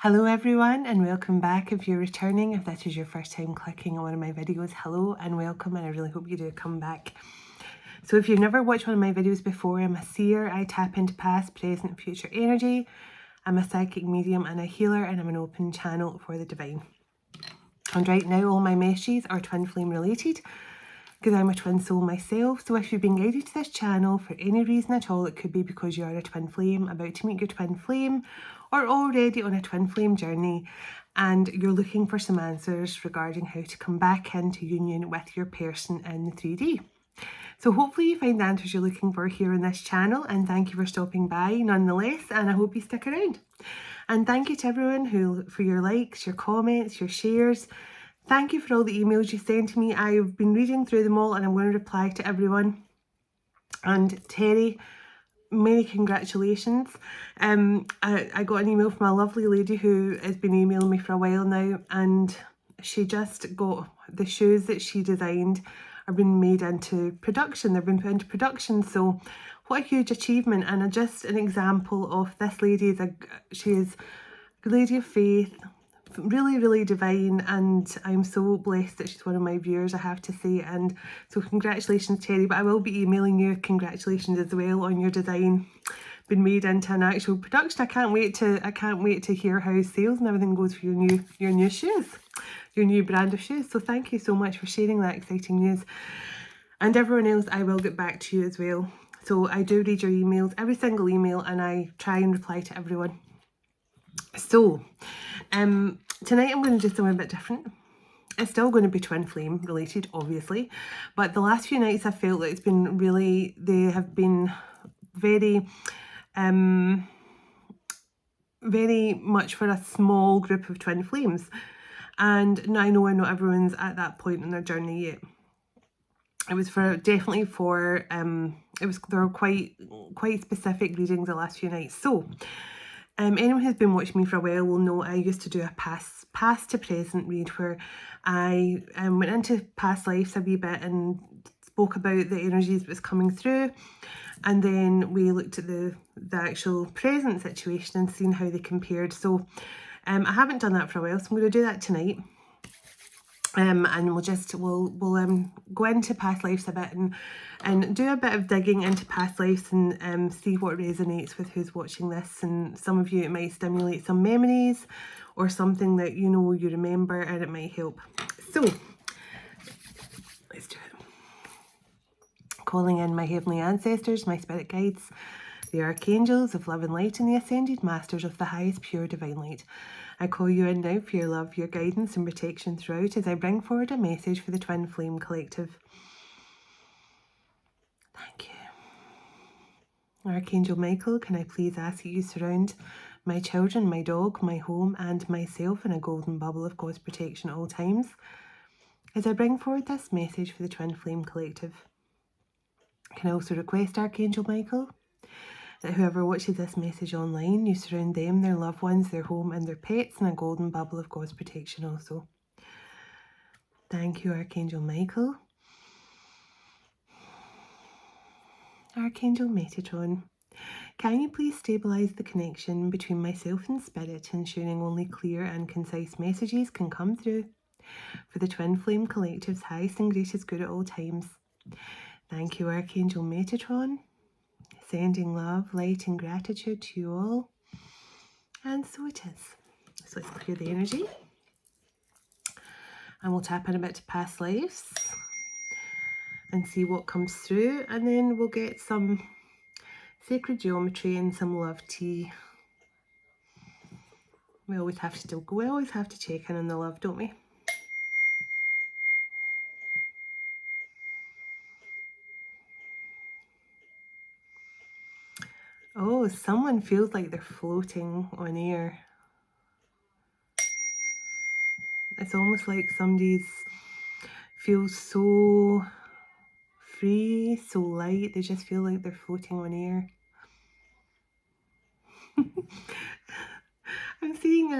Hello everyone and welcome back. If you're returning, if that is your first time clicking on one of my videos, hello and welcome, and I really hope you do come back. So if you've never watched one of my videos before, I'm a seer. I tap into past, present and future energy. I'm a psychic medium and a healer, and I'm an open channel for the divine. And right now all my messages are twin flame related because I'm a twin soul myself. So if you've been guided to this channel for any reason at all, it could be because you are a twin flame, about to meet your twin flame, or already on a twin flame journey and you're looking for some answers regarding how to come back into union with your person in the 3D. So hopefully you find the answers you're looking for here on this channel, and thank you for stopping by nonetheless, and I hope you stick around. And thank you to everyone for your likes, your comments, your shares. Thank you for all the emails you sent to me. I've been reading through them all and I'm going to reply to everyone. And Terry, many congratulations. I got an email from a lovely lady who has been emailing me for a while now, and she just got the shoes that she designed are being made into production. They've been put into production. So what a huge achievement, and just an example of this lady. She is a lady of faith, really divine, and I'm so blessed that she's one of my viewers, I have to say. And so congratulations, Terry. But I will be emailing you congratulations as well on your design being made into an actual production. I can't wait to hear how sales and everything goes for your new shoes, your new brand of shoes. So thank you so much for sharing that exciting news. And everyone else, I will get back to you as well. So I do read your emails, every single email, and I try and reply to everyone. So tonight I'm going to do something a bit different. It's still going to be twin flame related, obviously, but the last few nights I felt that they have been very very much for a small group of twin flames, and now I know not everyone's at that point in their journey yet. It was definitely for there were quite specific readings the last few nights. So anyone who's been watching me for a while will know I used to do a past to present read, where I went into past lives a wee bit and spoke about the energies that was coming through, and then we looked at the actual present situation and seen how they compared. So I haven't done that for a while, so I'm going to do that tonight. And we'll go into past lives a bit and do a bit of digging into past lives and see what resonates with who's watching this. And some of you, it might stimulate some memories or something that you remember, and it might help. So let's do it. Calling in my heavenly ancestors, my spirit guides, the archangels of love and light, and the ascended masters of the highest pure divine light. I call you in now for your love, your guidance and protection throughout as I bring forward a message for the Twin Flame Collective. Thank you. Archangel Michael, can I please ask that you surround my children, my dog, my home and myself in a golden bubble of God's protection at all times as I bring forward this message for the Twin Flame Collective. Can I also request, Archangel Michael, that whoever watches this message online, you surround them, their loved ones, their home and their pets in a golden bubble of God's protection also. Thank you, Archangel Michael. Archangel Metatron, can you please stabilise the connection between myself and Spirit, ensuring only clear and concise messages can come through for the Twin Flame Collective's highest and greatest good at all times. Thank you, Archangel Metatron. Sending love, light and gratitude to you all. And so it is. So let's clear the energy. And we'll tap in a bit to past lives and see what comes through. And then we'll get some sacred geometry and some love tea. We always have to check in on the love, don't we? Oh, someone feels like they're floating on air. It's almost like somebody's feels so free, so light. They just feel like they're floating on air. I'm seeing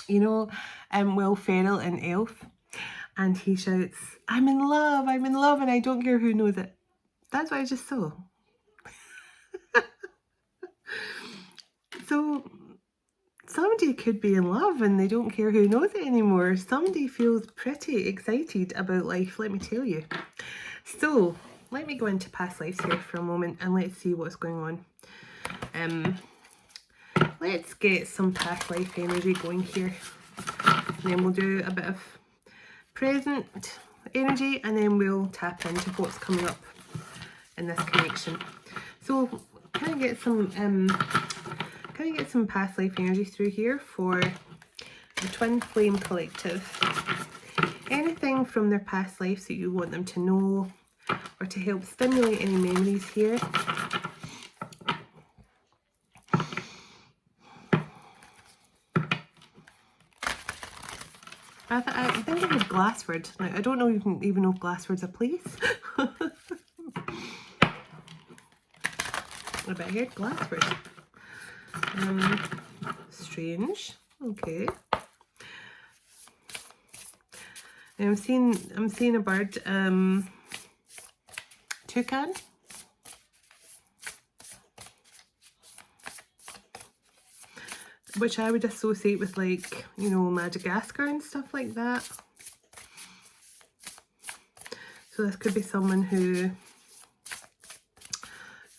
Will Ferrell in Elf, and he shouts, I'm in love, and I don't care who knows it. That's what I just saw. So somebody could be in love and they don't care who knows it anymore. Somebody feels pretty excited about life, let me tell you. So let me go into past lives here for a moment and let's see what's going on. Let's get some past life energy going here. And then we'll do a bit of present energy and then we'll tap into what's coming up in this connection. So can I get some past life energy through here for the Twin Flame Collective? Anything from their past lives that you want them to know or to help stimulate any memories here. I think I had Glassford. Now, I don't know even know if Glassford's a place. I bet I heard Glassford. Strange. Okay. I'm seeing a bird. Toucan. Which I would associate with, like, you know, Madagascar and stuff like that. So this could be someone who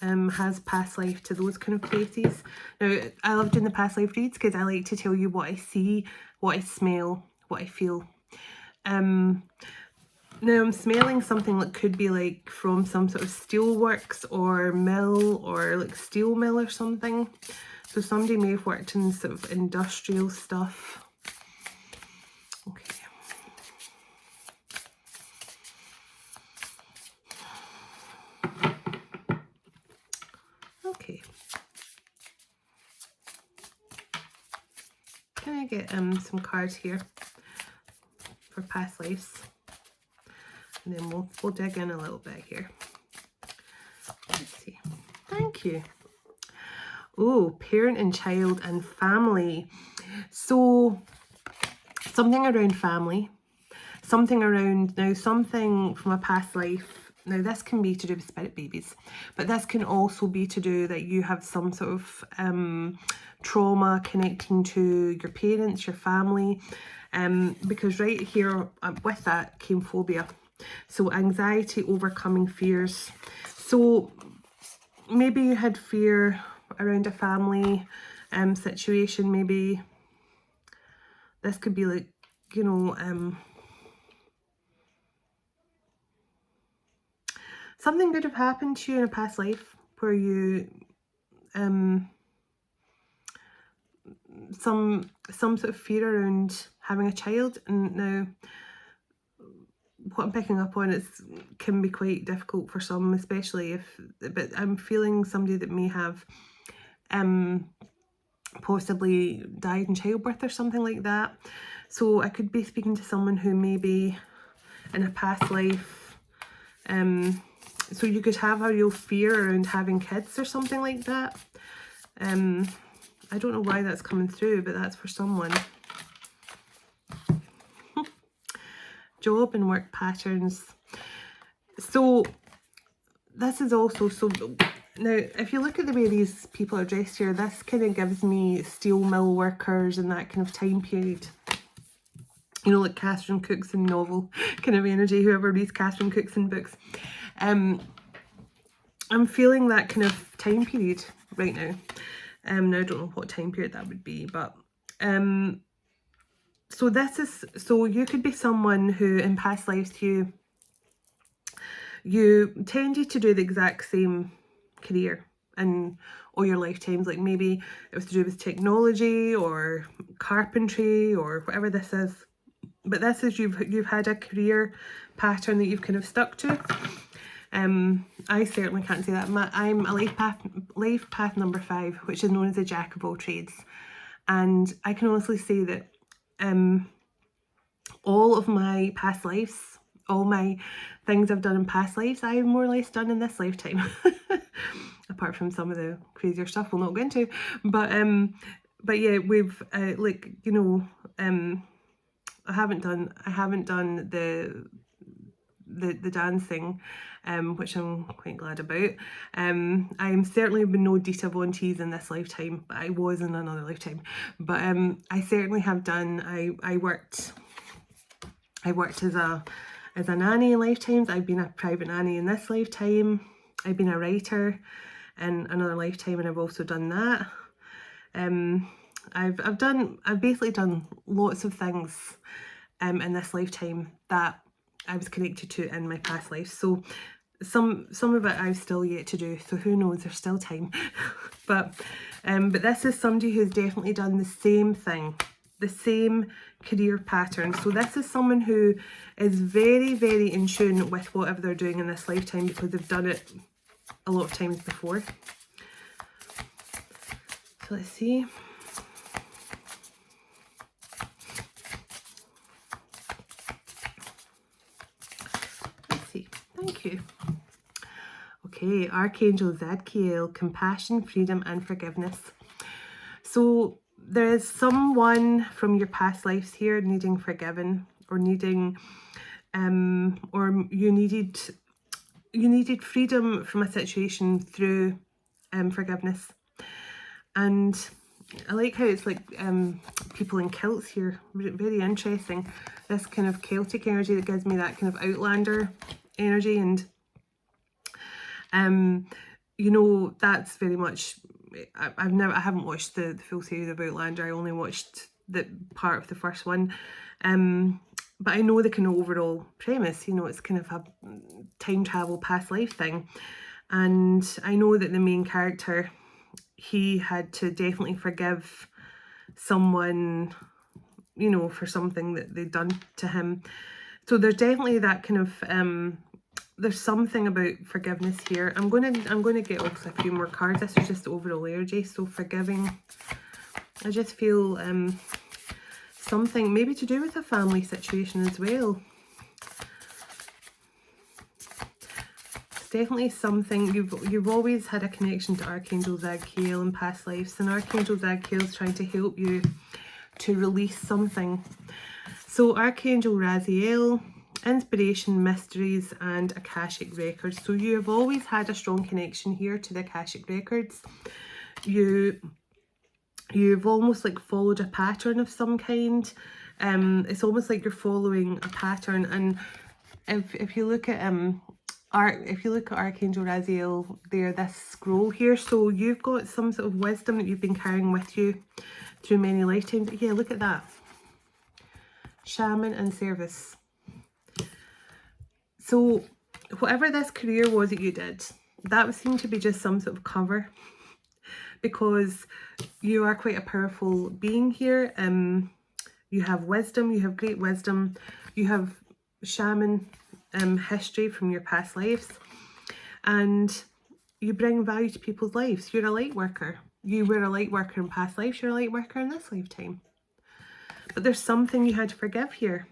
has past life to those kind of places. Now, I love doing the past life reads because I like to tell you what I see, what I smell, what I feel. Now I'm smelling something that could be like from some sort of steelworks or mill or like steel mill or something. So somebody may have worked in sort of industrial stuff. Okay. Okay. Can I get some cards here for past lives? And then we'll dig in a little bit here. Let's see. Thank you. Oh, parent and child and family. So something around family, something around, now something from a past life. Now this can be to do with spirit babies, but this can also be to do that you have some sort of trauma connecting to your parents, your family, because right here with that came phobia. So anxiety, overcoming fears. So maybe you had fear around a family situation. Maybe this could be like, you know, something could have happened to you in a past life where you some sort of fear around having a child. And now what I'm picking up on is can be quite difficult for some, especially but I'm feeling somebody that may have possibly died in childbirth or something like that. So I could be speaking to someone who may be in a past life, so you could have a real fear around having kids or something like that. I don't know why that's coming through, but that's for someone. Job and work patterns. So this is also, so now if you look at the way these people are dressed here, this kind of gives me steel mill workers and that kind of time period. You know, like Catherine Cookson novel kind of energy, whoever reads Catherine Cookson books. I'm feeling that kind of time period right now. Now I don't know what time period that would be, but so this is, so you could be someone who in past lives you tended to do the exact same career in all your lifetimes. Like maybe it was to do with technology or carpentry or whatever this is. But this is you've had a career pattern that you've kind of stuck to. I certainly can't say that. I'm a life path number 5, which is known as a jack of all trades. And I can honestly say that all of my past lives, all my things I've done in past lives, I've more or less done in this lifetime. Apart from some of the crazier stuff we'll not go into. But yeah, we've like, you know, I haven't done the dancing, which I'm quite glad about. I'm certainly been no Dita Von Teese in this lifetime, but I was in another lifetime. But I certainly have done. I worked as a nanny in lifetimes. I've been a private nanny in this lifetime. I've been a writer in another lifetime, and I've also done that. I've basically done lots of things in this lifetime that I was connected to in my past life. So some of it I've still yet to do, so who knows, there's still time. but this is somebody who's definitely done the same thing, the same career pattern. So this is someone who is very, very in tune with whatever they're doing in this lifetime, because they've done it a lot of times before. So let's see. Thank you. Okay, Archangel Zadkiel, compassion, freedom, and forgiveness. So there is someone from your past lives here needing forgiven, or needing, or you needed freedom from a situation through forgiveness. And I like how it's like people in kilts here. Very interesting. This kind of Celtic energy that gives me that kind of Outlander energy, and you know, that's very much, I haven't watched the full series of Outlander. I only watched the part of the first one, but I know the kind of overall premise. You know, it's kind of a time travel past life thing, and I know that the main character, he had to definitely forgive someone, you know, for something that they'd done to him. So there's definitely that kind of there's something about forgiveness here. I'm gonna get also a few more cards. This is just overall energy. So forgiving, I just feel something maybe to do with a family situation as well. It's definitely something you've always had a connection to Archangel Zadkiel in past lives, and Archangel Zadkiel is trying to help you to release something. So Archangel Raziel, inspiration, mysteries, and Akashic records. So you have always had a strong connection here to the Akashic records. You've almost like followed a pattern of some kind. It's almost like you're following a pattern. And if you look at Archangel Raziel there, this scroll here, so you've got some sort of wisdom that you've been carrying with you through many lifetimes. Yeah, look at that. Shaman and service. So whatever this career was that you did, that would seem to be just some sort of cover, because you are quite a powerful being here. You have wisdom, you have great wisdom, you have shaman history from your past lives, and you bring value to people's lives. You're a light worker. You were a light worker in past lives, you're a light worker in this lifetime. But there's something you had to forgive here.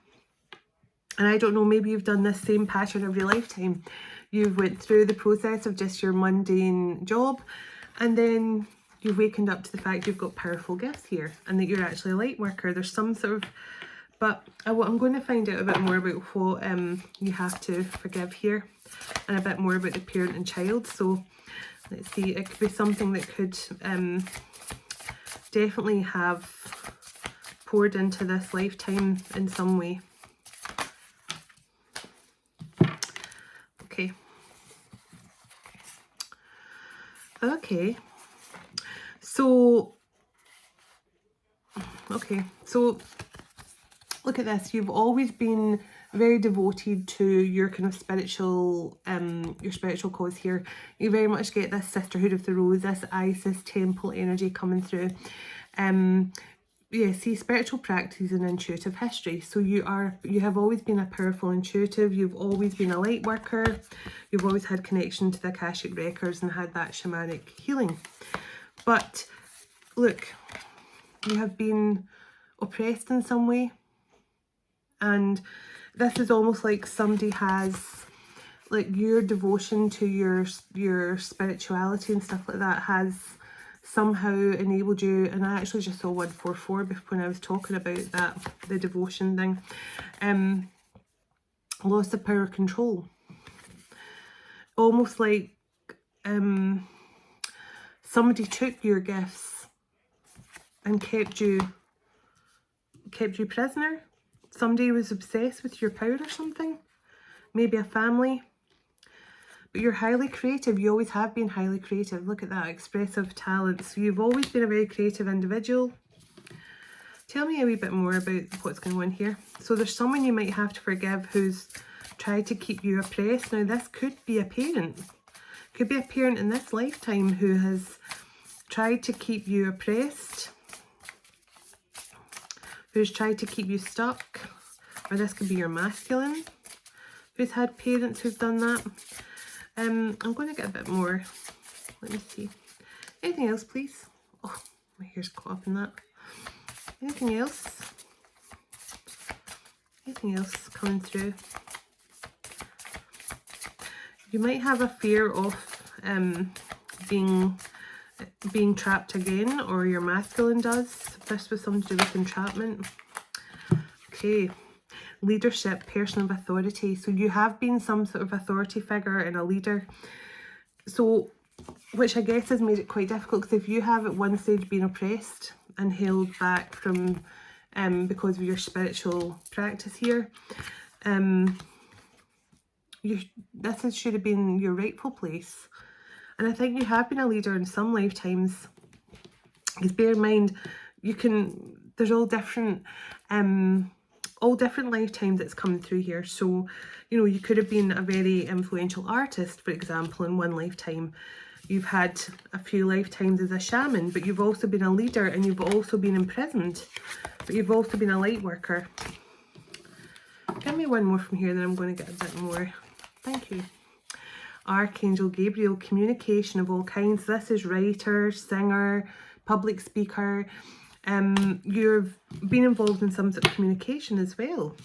And I don't know, maybe you've done this same pattern every lifetime. You've went through the process of just your mundane job, and then you've wakened up to the fact you've got powerful gifts here, and that you're actually a light worker. There's some sort of, but I'm going to find out a bit more about what you have to forgive here, and a bit more about the parent and child. So let's see, it could be something that could definitely have poured into this lifetime in some way. Okay, so look at this. You've always been very devoted to your kind of spiritual cause here. You very much get this Sisterhood of the Rose, this Isis temple energy coming through. Yeah, see, spiritual practice and intuitive history. So you have always been a powerful intuitive. You've always been a light worker. You've always had connection to the Akashic records and had that shamanic healing. But look, you have been oppressed in some way, and this is almost like somebody has, like, your devotion to your spirituality and stuff like that has somehow enabled you. And I actually just saw 144 when I was talking about that, the devotion thing. loss of power control. Almost like somebody took your gifts and kept you prisoner. Somebody was obsessed with your power or something. Maybe a family. But you're highly creative. You always have been highly creative. Look at that, expressive talent. So you've always been a very creative individual. Tell me a wee bit more about what's going on here. So there's someone you might have to forgive who's tried to keep you oppressed. Now this could be a parent. Could be a parent in this lifetime who has tried to keep you oppressed. Who's tried to keep you stuck. Or this could be your masculine who's had parents who've done that. I'm going to get a bit more. Let me see. Anything else, please? Oh, my hair's caught up in that. Anything else? Anything else coming through? You might have a fear of being trapped again, or your masculine does. This was something to do with entrapment. Okay. Leadership, person of authority. So you have been some sort of authority figure and a leader. So, which I guess has made it quite difficult, because if you have at one stage been oppressed and held back from, because of your spiritual practice here, this should have been your rightful place. And I think you have been a leader in some lifetimes. Because bear in mind, there's all different lifetimes that's coming through here. So, you know, you could have been a very influential artist, for example, in one lifetime. You've had a few lifetimes as a shaman, but you've also been a leader, and you've also been imprisoned, but you've also been a light worker. Give me one more from here, then I'm going to get a bit more. Thank you. Archangel Gabriel, communication of all kinds. This is writer, singer, public speaker. You've been involved in some sort of communication as well.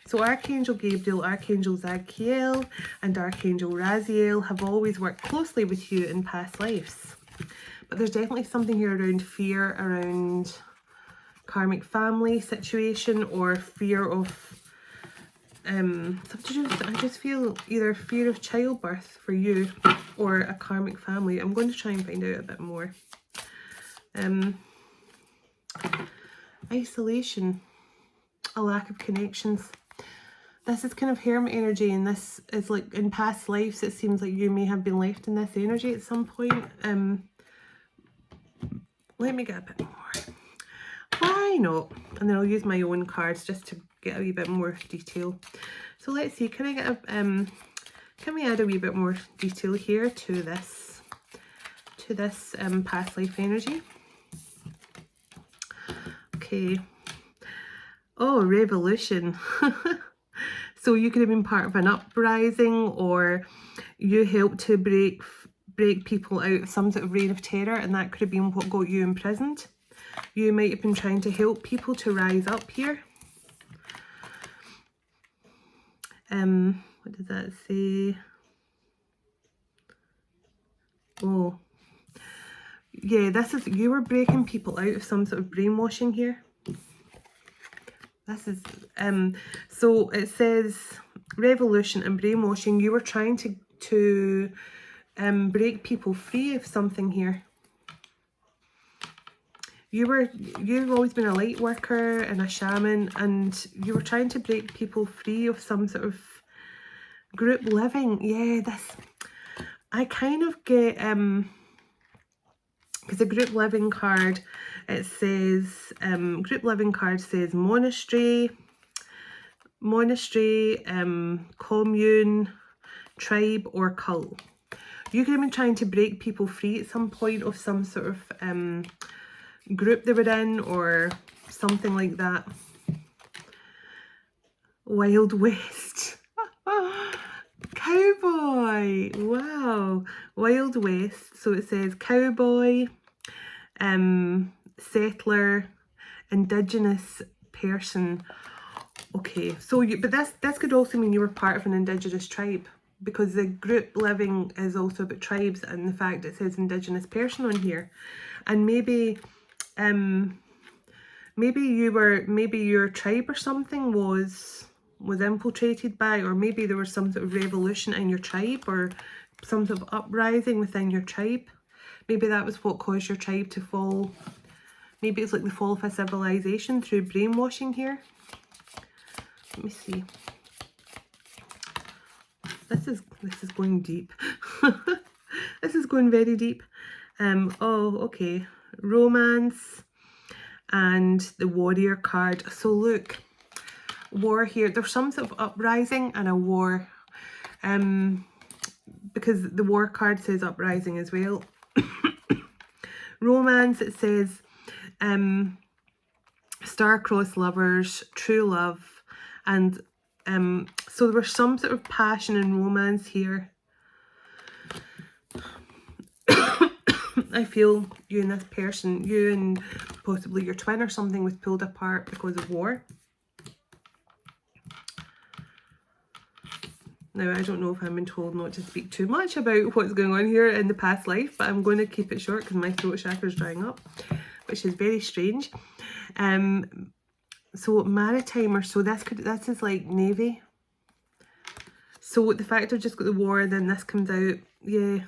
So Archangel Gabriel, Archangel Zadkiel, and Archangel Raziel have always worked closely with you in past lives. But there's definitely something here around fear, around karmic family situation, or fear of I just feel either fear of childbirth for you or a karmic family. I'm going to try and find out a bit more. Isolation, a lack of connections. This is kind of hermit energy, and this is like in past lives. It seems like you may have been left in this energy at some point. Let me get a bit more. Why not? And then I'll use my own cards just to get a wee bit more detail. So let's see, can I get a can we add a wee bit more detail here to this past life energy? Okay. Oh, revolution. So you could have been part of an uprising, or you helped to break people out of some sort of reign of terror, and that could have been what got you imprisoned. You might have been trying to help people to rise up here. What does that say? Oh, yeah, this is, you were breaking people out of some sort of brainwashing here. This is, so it says revolution and brainwashing. You were trying to break people free of something here. You've always been a light worker and a shaman, and you were trying to break people free of some sort of group living. Yeah, I kind of get, because the group living card, it says, group living card says monastery, commune, tribe, or cult. You could have been trying to break people free at some point of some sort of group they were in, or something like that. Wild West. Cowboy. Wow. Wild West. So it says cowboy, settler, indigenous person. Okay, so but this could also mean you were part of an indigenous tribe, because the group living is also about tribes, and the fact it says indigenous person on here. And maybe maybe your tribe or something was was infiltrated by, or maybe there was some sort of revolution in your tribe, or some sort of uprising within your tribe. Maybe that was what caused your tribe to fall. Maybe it's like the fall of a civilization through brainwashing here. Let me see. This is going deep. This is going very deep. Oh, okay. Romance and the warrior card. So look, war here. There's some sort of uprising and a war. Because the war card says uprising as well. Romance, it says star-crossed lovers, true love, and so there was some sort of passion and romance here. I feel you and this person, you and possibly your twin or something, was pulled apart because of war. Now, I don't know if I'm been told not to speak too much about what's going on here in the past life, but I'm going to keep it short because my throat chakra is drying up, which is very strange. So maritime, or so this is like navy. So the fact I've just got the war, then this comes out, yeah.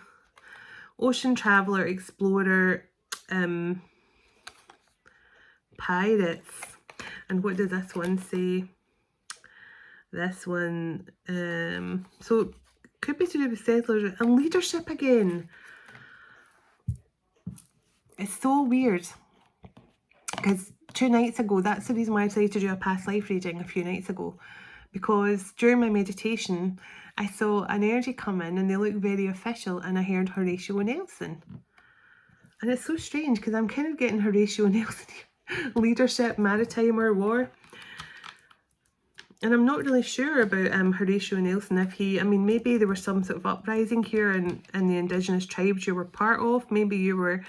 Ocean traveler, explorer, pirates. And what does this one say? This one, so could be to do with settlers and leadership again. It's so weird because 2 nights ago, that's the reason why I decided to do a past life reading a few nights ago, because during my meditation I saw an energy come in and they looked very official, and I heard Horatio Nelson, and it's so strange because I'm kind of getting Horatio Nelson here. Leadership, maritime, or war. And I'm not really sure about Horatio Nelson, if he, I mean, maybe there was some sort of uprising here in the indigenous tribes you were part of. Maybe you were,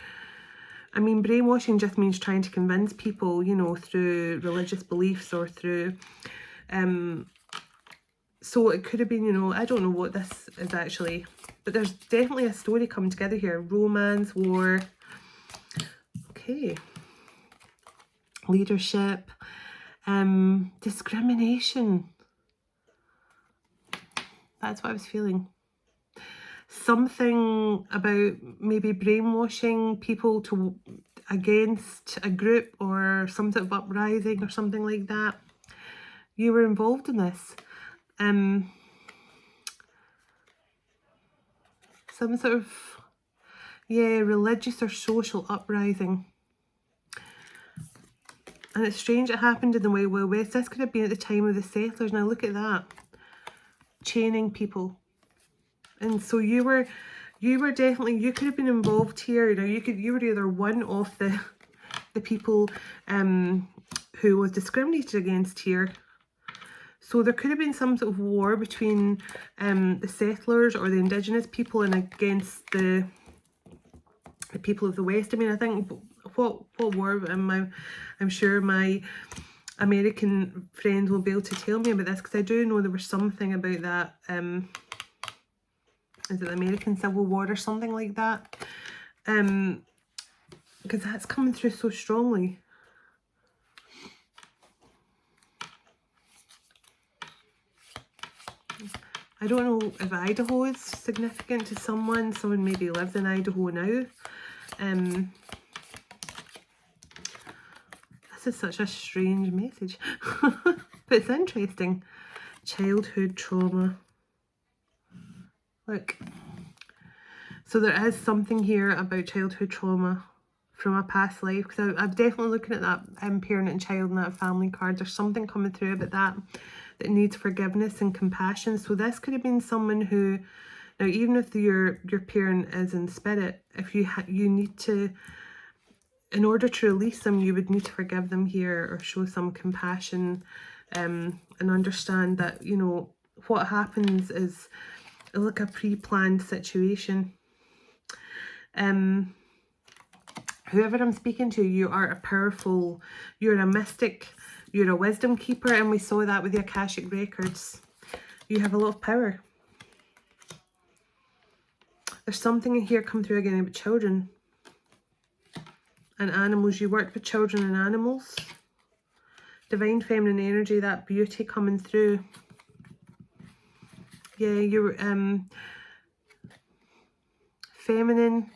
I mean, brainwashing just means trying to convince people, you know, through religious beliefs or through, so it could have been, you know, I don't know what this is actually, but there's definitely a story coming together here. Romance, war, okay, leadership, discrimination. That's what I was feeling. Something about maybe brainwashing people to against a group, or some sort of uprising or something like that. You were involved in this. Some sort of, yeah, religious or social uprising. And it's strange it happened in the Wild West. This could have been at the time of the settlers. Now look at that. Chaining people. And so you were definitely, you could have been involved here. You know, you were either one of the people who was discriminated against here. So there could have been some sort of war between the settlers or the indigenous people and against the people of the West. I mean, I think what war, I'm sure my American friends will be able to tell me about this, because I do know there was something about that. Is it the American Civil War or something like that? Because that's coming through so strongly. I don't know if Idaho is significant to someone. Someone maybe lives in Idaho now. This is such a strange message. But it's interesting. Childhood trauma. Look. So there is something here about childhood trauma from a past life. Because I'm definitely looking at that parent and child and that family card. There's something coming through about that needs forgiveness and compassion. So this could have been someone who, now even if your parent is in spirit, if you need to, in order to release them, you would need to forgive them here, or show some compassion, and understand that, you know, what happens is like a pre-planned situation. Whoever I'm speaking to, you are a powerful, you're a mystic, you're a wisdom keeper, and we saw that with the Akashic Records. You have a lot of power. There's something in here come through again about children and animals. You worked with children and animals. divine feminine energy, that beauty coming through. Yeah, you're feminine,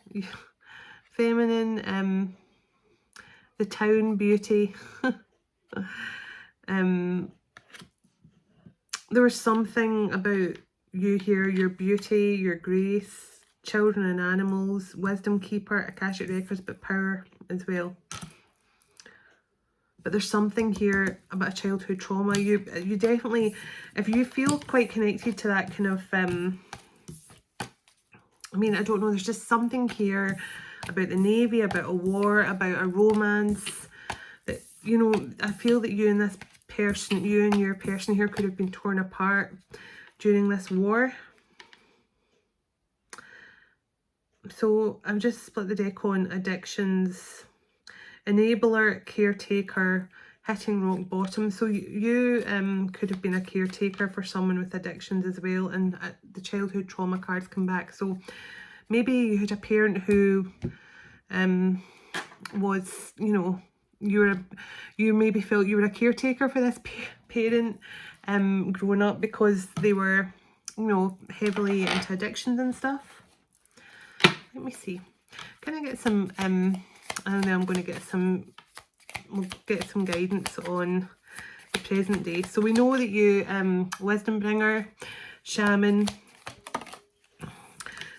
the town beauty. There was something about you here, your beauty, your grace, children and animals, wisdom keeper, Akashic records, but power as well. But there's something here about a childhood trauma. You definitely, if you feel quite connected to that kind of, I mean, I don't know, there's just something here about the Navy, about a war, about a romance, that, you know, I feel that you and this person, you and your person here could have been torn apart during this war. So I've just split the deck on addictions, enabler, caretaker, hitting rock bottom. So you could have been a caretaker for someone with addictions as well, and the childhood trauma cards come back. So maybe you had a parent who was, you know, you maybe felt you were a caretaker for this parent growing up because they were, you know, heavily into addictions and stuff. Let me see. Can I get some I don't know, I'm going to get some, we'll get some guidance on the present day. So we know that you, wisdom bringer, shaman.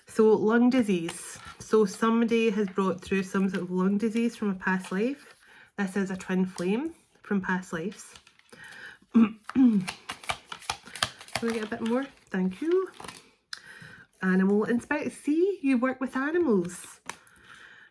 So lung disease. So somebody has brought through some sort of lung disease from a past life. This is a twin flame from past lives. Can we get a bit more? Thank you. Animal inspect. See, you work with animals.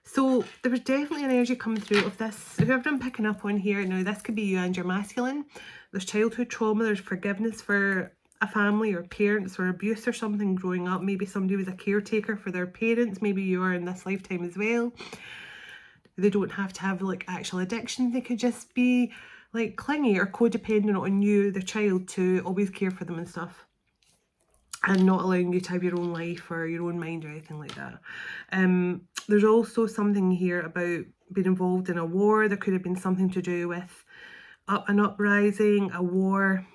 So there was definitely an energy coming through of this. Whoever I'm picking up on here, now this could be you and your masculine. There's childhood trauma, there's forgiveness for a family or parents or abuse or something growing up. Maybe somebody was a caretaker for their parents. Maybe you are in this lifetime as well. They don't have to have like actual addiction. They could just be like clingy or codependent on you, the child, to always care for them and stuff, and not allowing you to have your own life or your own mind or anything like that. There's also something here about being involved in a war. There could have been something to do with an uprising, a war.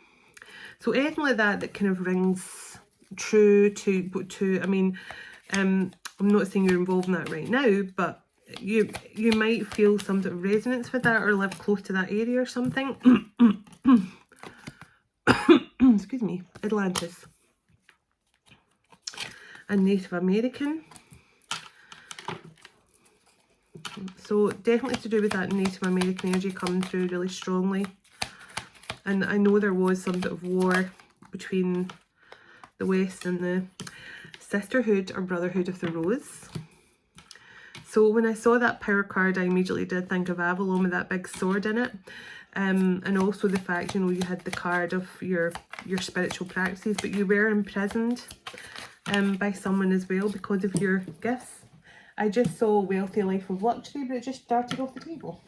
So anything like that that kind of rings true to I mean, I'm not saying you're involved in that right now, but you might feel some sort of resonance with that or live close to that area or something. Excuse me. Atlantis. And Native American. So definitely to do with that Native American energy coming through really strongly. And I know there was some sort of war between the West and the Sisterhood or Brotherhood of the Rose. So when I saw that power card, I immediately did think of Avalon with that big sword in it. And also the fact, you know, you had the card of your spiritual practices, but you were imprisoned by someone as well because of your gifts. I just saw wealthy life of luxury, but it just darted off the table.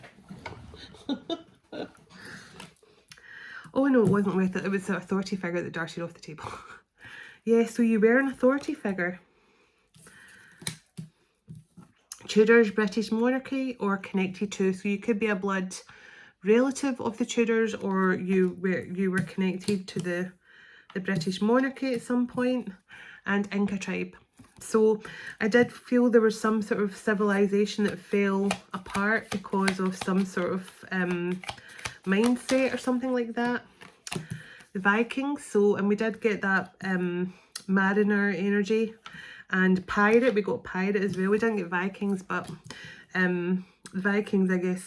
Oh no, it wasn't worth it. It was an authority figure that darted off the table. Yeah, so you were an authority figure. Tudors, British monarchy, or connected to. So you could be a blood relative of the Tudors, or you were connected to the British monarchy at some point, and Inca tribe. So I did feel there was some sort of civilization that fell apart because of some sort of mindset or something like that. The Vikings. So, and we did get that mariner energy. And pirate, we got pirate as well. We didn't get Vikings, but the Vikings, I guess,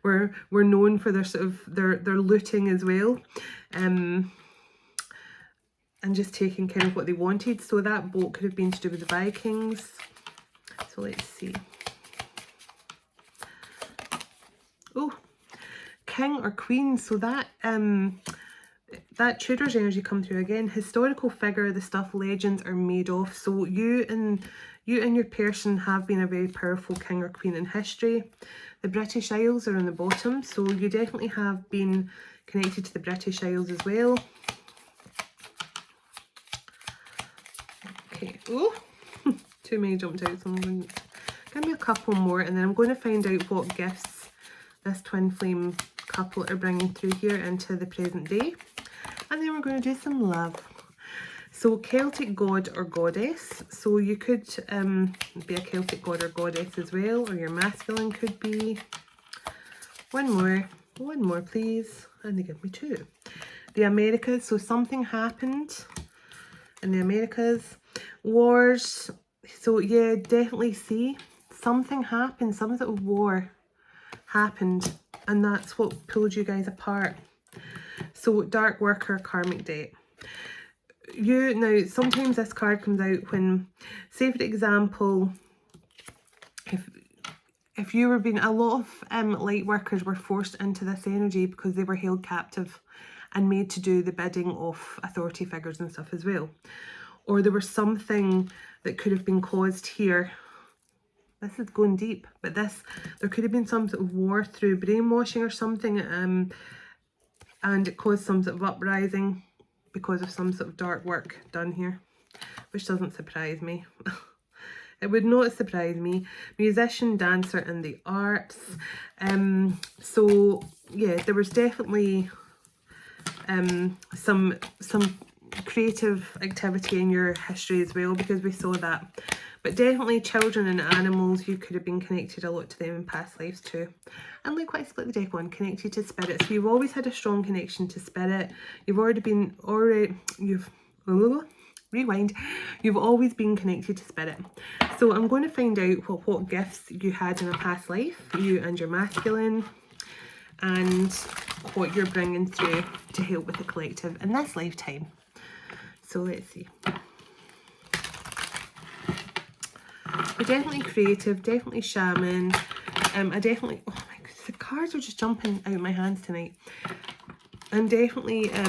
were known for their sort of their looting as well, and just taking kind of what they wanted. So that boat could have been to do with the Vikings. So let's see. Oh, king or queen. So that that Tudor's energy come through again. Historical figure, the stuff legends are made of. So you and your person have been a very powerful king or queen in history. The British Isles are on the bottom, so you definitely have been connected to the British Isles as well. Okay. Oh, too many jumped out, so I'm going to give me a couple more, and then I'm going to find out what gifts this twin flame couple are bringing through here into the present day. And then we're going to do some love. So Celtic god or goddess. So you could be a Celtic god or goddess as well, or your masculine could be. One more please. And they give me 2. The Americas. So something happened in the Americas. Wars. So yeah, definitely see something happened. Some sort of war happened, and that's what pulled you guys apart. So dark worker, karmic debt. Now sometimes this card comes out when, say for example, if you were being, a lot of light workers were forced into this energy because they were held captive and made to do the bidding of authority figures and stuff as well. Or there was something that could have been caused here. This is going deep, but there could have been some sort of war through brainwashing or something, and it caused some sort of uprising because of some sort of dark work done here, which doesn't surprise me. It would not surprise me. Musician, dancer, and the arts. So yeah, there was definitely some creative activity in your history as well, because we saw that. But definitely children and animals, you could have been connected a lot to them in past lives too. And look what I split the deck on, connected to spirit. So you've always had a strong connection to spirit. You've always been connected to spirit. So I'm going to find out what gifts you had in a past life, you and your masculine, and what you're bringing through to help with the collective in this lifetime. So let's see. We're definitely creative, definitely shaman. I definitely, oh my goodness, the cards are just jumping out of my hands tonight. And definitely, I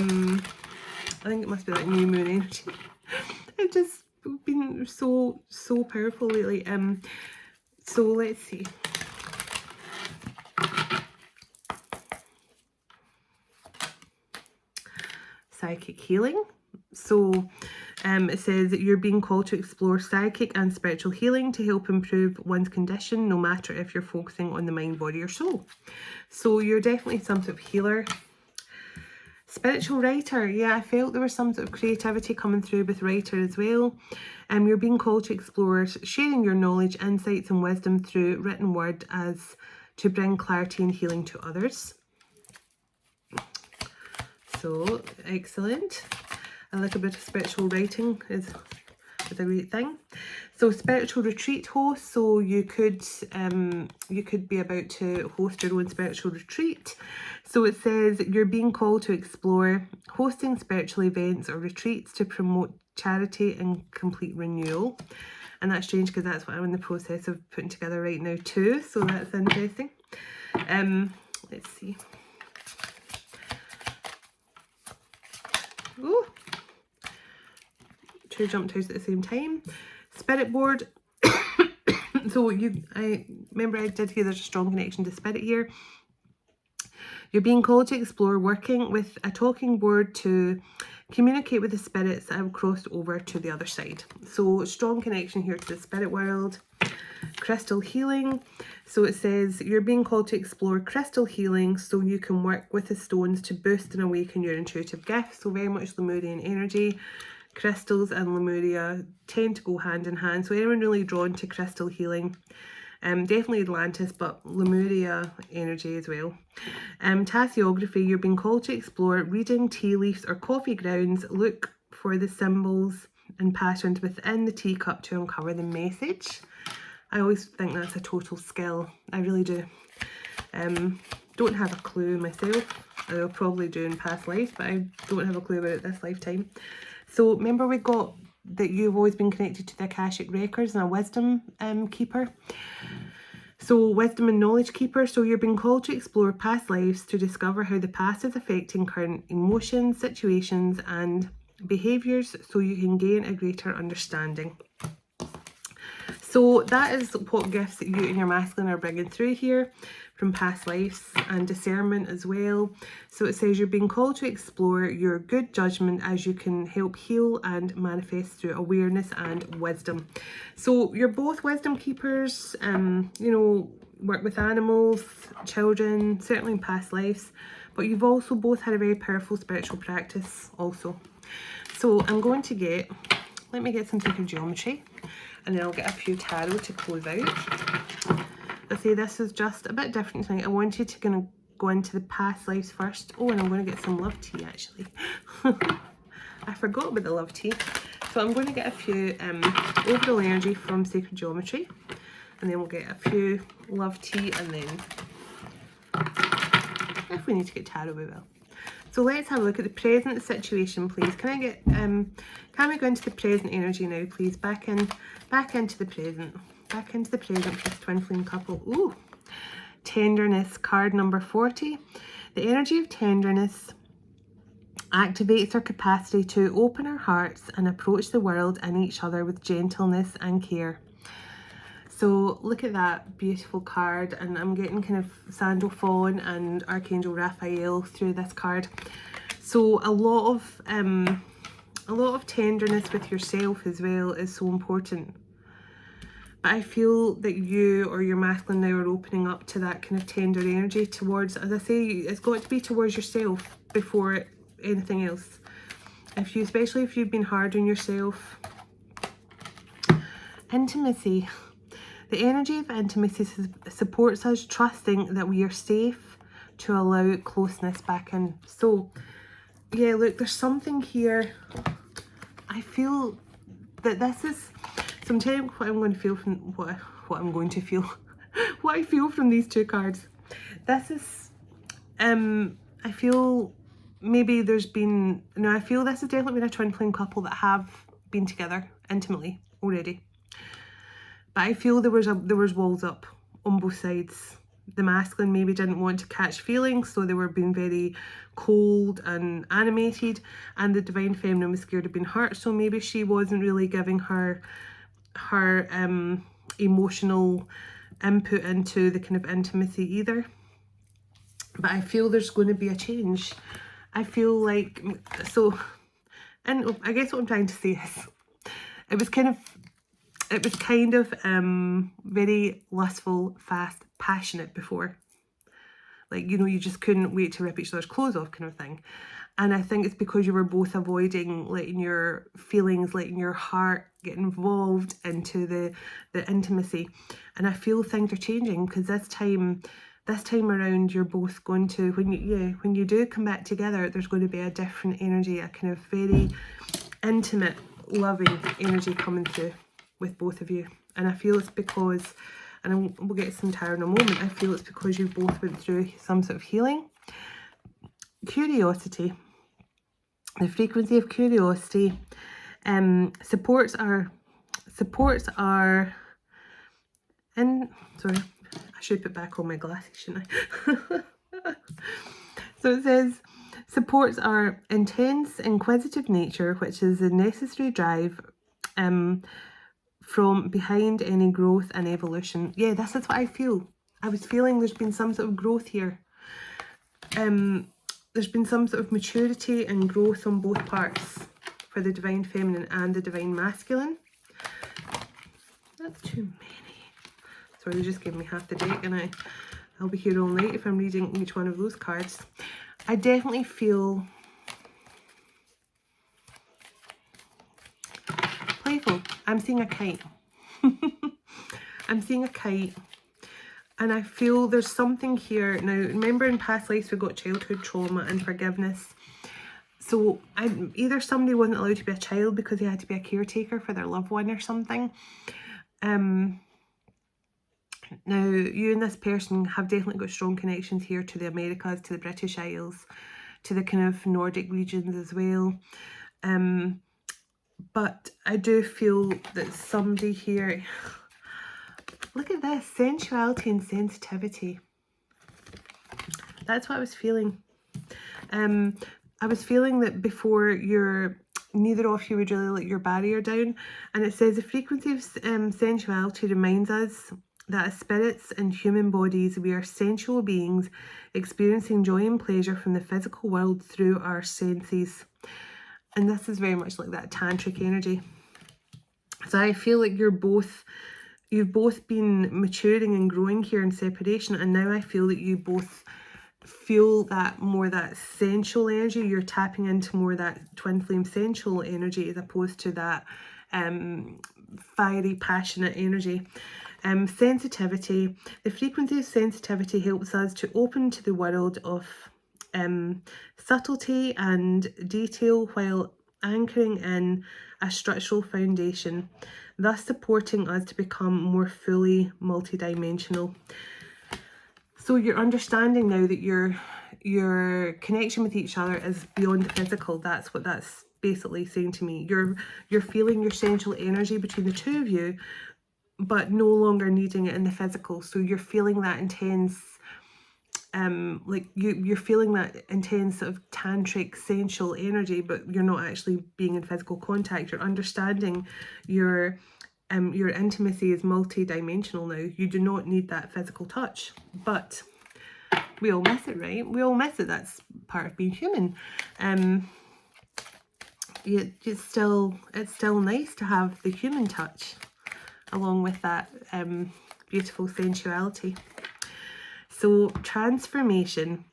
think it must be like new moon energy. It's just been so powerful lately. So let's see. Psychic healing. So it says that you're being called to explore psychic and spiritual healing to help improve one's condition, no matter if you're focusing on the mind, body, or soul. So you're definitely some sort of healer. Spiritual writer. Yeah, I felt there was some sort of creativity coming through with writer as well. You're being called to explore sharing your knowledge, insights, and wisdom through written word as to bring clarity and healing to others. So excellent. A little bit of spiritual writing is a great thing. So spiritual retreat host. So you could be about to host your own spiritual retreat. So it says you're being called to explore hosting spiritual events or retreats to promote charity and complete renewal. And that's strange because that's what I'm in the process of putting together right now too. So that's interesting. Let's see. Ooh. 2 jumped out at the same time. Spirit board. So I remember I did hear there's a strong connection to spirit here. You're being called to explore working with a talking board to communicate with the spirits that have crossed over to the other side. So strong connection here to the spirit world. Crystal healing. So it says you're being called to explore crystal healing so you can work with the stones to boost and awaken your intuitive gifts. So very much Lemurian energy. Crystals and Lemuria tend to go hand in hand. So anyone really drawn to crystal healing, definitely Atlantis, but Lemuria energy as well. Tasseography, you're being called to explore reading tea leaves or coffee grounds. Look for the symbols and patterns within the teacup to uncover the message. I always think that's a total skill. I really do. Don't have a clue myself. I'll probably do in past lives, but I don't have a clue about it this lifetime. So remember we got that you've always been connected to the Akashic Records and a wisdom keeper. So wisdom and knowledge keeper. So you're being called to explore past lives to discover how the past is affecting current emotions, situations, and behaviours so you can gain a greater understanding. So that is what gifts that you and your masculine are bringing through here from past lives, and discernment as well. So it says you're being called to explore your good judgment as you can help heal and manifest through awareness and wisdom. So you're both wisdom keepers. You know, work with animals, children, certainly in past lives, but you've also both had a very powerful spiritual practice also. So I'm going to get, let me get some sacred geometry, and then I'll get a few tarot to close out. I say this is just a bit different tonight. I wanted to kind of go into the past lives first. Oh, and I'm going to get some love tea actually. I forgot about the love tea. So I'm going to get a few overall energy from sacred geometry, and then we'll get a few love tea, and then if we need to get tarot we will. So let's have a look at the present situation, please. Can I get can we go into the present energy now, please? Back into the present. Back into the present for this twin flame couple. Ooh. Tenderness, card number 40. The energy of tenderness activates our capacity to open our hearts and approach the world and each other with gentleness and care. So look at that beautiful card, and I'm getting kind of Sandalphon and Archangel Raphael through this card. So a lot of tenderness with yourself as well is so important. But I feel that you or your masculine now are opening up to that kind of tender energy towards, as I say, it's got to be towards yourself before anything else. Especially if you've been hard on yourself. Intimacy. The energy of intimacy supports us trusting that we are safe to allow closeness back in. So, yeah, look, there's something here. I feel that this is, so I'm telling you what I'm going to feel from, what I'm going to feel, what I feel from these two cards. This is, I feel maybe there's been, no, I feel this has definitely been a twin flame couple that have been together intimately already. But I feel there was walls up on both sides. The masculine maybe didn't want to catch feelings, so they were being very cold and animated, and the divine feminine was scared of being hurt, so maybe she wasn't really giving her emotional input into the kind of intimacy either. But I feel there's going to be a change. I feel like, so, and I guess what I'm trying to say is, it was kind of very lustful, fast, passionate before. Like, you know, you just couldn't wait to rip each other's clothes off kind of thing. And I think it's because you were both avoiding letting your feelings, letting your heart get involved into the intimacy. And I feel things are changing, because this time around you're both going to, when you do come back together, there's going to be a different energy, a kind of very intimate, loving energy coming through with both of you. And I feel it's because, and we'll get some tarot in a moment, I feel it's because you both went through some sort of healing. Curiosity. The frequency of curiosity supports our sorry, I should put back on my glasses, shouldn't I? So it says, supports our intense, inquisitive nature, which is a necessary drive from behind any growth and evolution. Yeah, this is what I feel. I was feeling there's been some sort of growth here. There's been some sort of maturity and growth on both parts for the divine feminine and the divine masculine. That's too many. Sorry, they just gave me half the deck, and I'll be here all night if I'm reading each one of those cards. I definitely feel playful. I'm seeing a kite. I'm seeing a kite. And I feel there's something here. Now, remember in past lives we got childhood trauma and forgiveness. So either somebody wasn't allowed to be a child because they had to be a caretaker for their loved one or something. Now, you and this person have definitely got strong connections here to the Americas, to the British Isles, to the kind of Nordic regions as well. But I do feel that somebody here... Look at this, sensuality and sensitivity. That's what I was feeling. I was feeling that before neither of you would really let your barrier down. And it says the frequency of sensuality reminds us that as spirits and human bodies, we are sensual beings experiencing joy and pleasure from the physical world through our senses. And this is very much like that tantric energy. So I feel like you're both you've both been maturing and growing here in separation, and now I feel that you both feel that more that sensual energy. You're tapping into more that twin flame sensual energy as opposed to that fiery, passionate energy. Sensitivity. The frequency of sensitivity helps us to open to the world of subtlety and detail while anchoring in a structural foundation, thus supporting us to become more fully multidimensional. So you're understanding now that your connection with each other is beyond the physical. That's what that's basically saying to me. You're feeling your sensual energy between the two of you, but no longer needing it in the physical. So you're feeling that intense, like you're feeling that intense sort of tantric sensual energy, but you're not actually being in physical contact. You're understanding your intimacy is multi-dimensional now. You do not need that physical touch, but we all miss it, right? We all miss it. That's part of being human. It's still nice to have the human touch along with that beautiful sensuality. So transformation.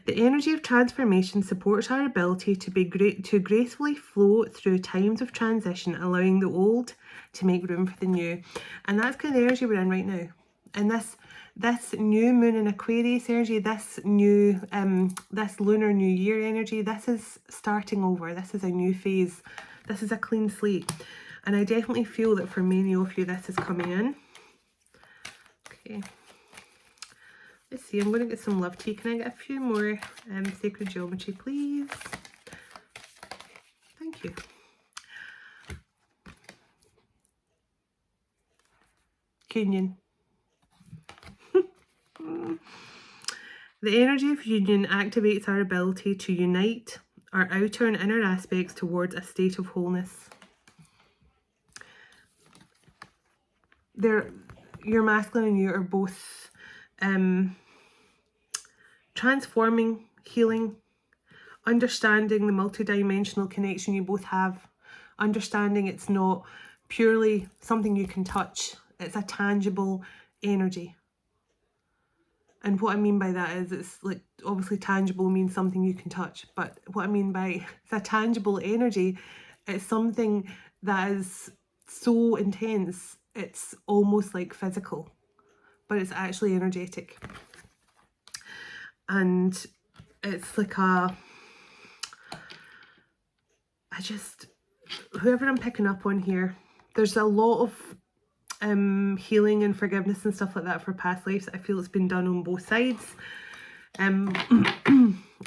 The energy of transformation supports our ability to gracefully flow through times of transition, allowing the old to make room for the new. And that's kind of the energy we're in right now. And this new moon in Aquarius energy, this new this lunar new year energy, this is starting over. This is a new phase. This is a clean slate. And I definitely feel that for many of you this is coming in. Okay. Let's see, I'm going to get some love tea. Can I get a few more sacred geometry, please? Thank you. Union. The energy of union activates our ability to unite our outer and inner aspects towards a state of wholeness. Your masculine and you are both transforming, healing, understanding the multidimensional connection you both have, understanding it's not purely something you can touch, it's a tangible energy. And what I mean by that is, it's like, obviously tangible means something you can touch, but what I mean by it's a tangible energy, it's something that is so intense, it's almost like physical, but it's actually energetic. And it's like whoever I'm picking up on here, there's a lot of healing and forgiveness and stuff like that for past lives. I feel it's been done on both sides.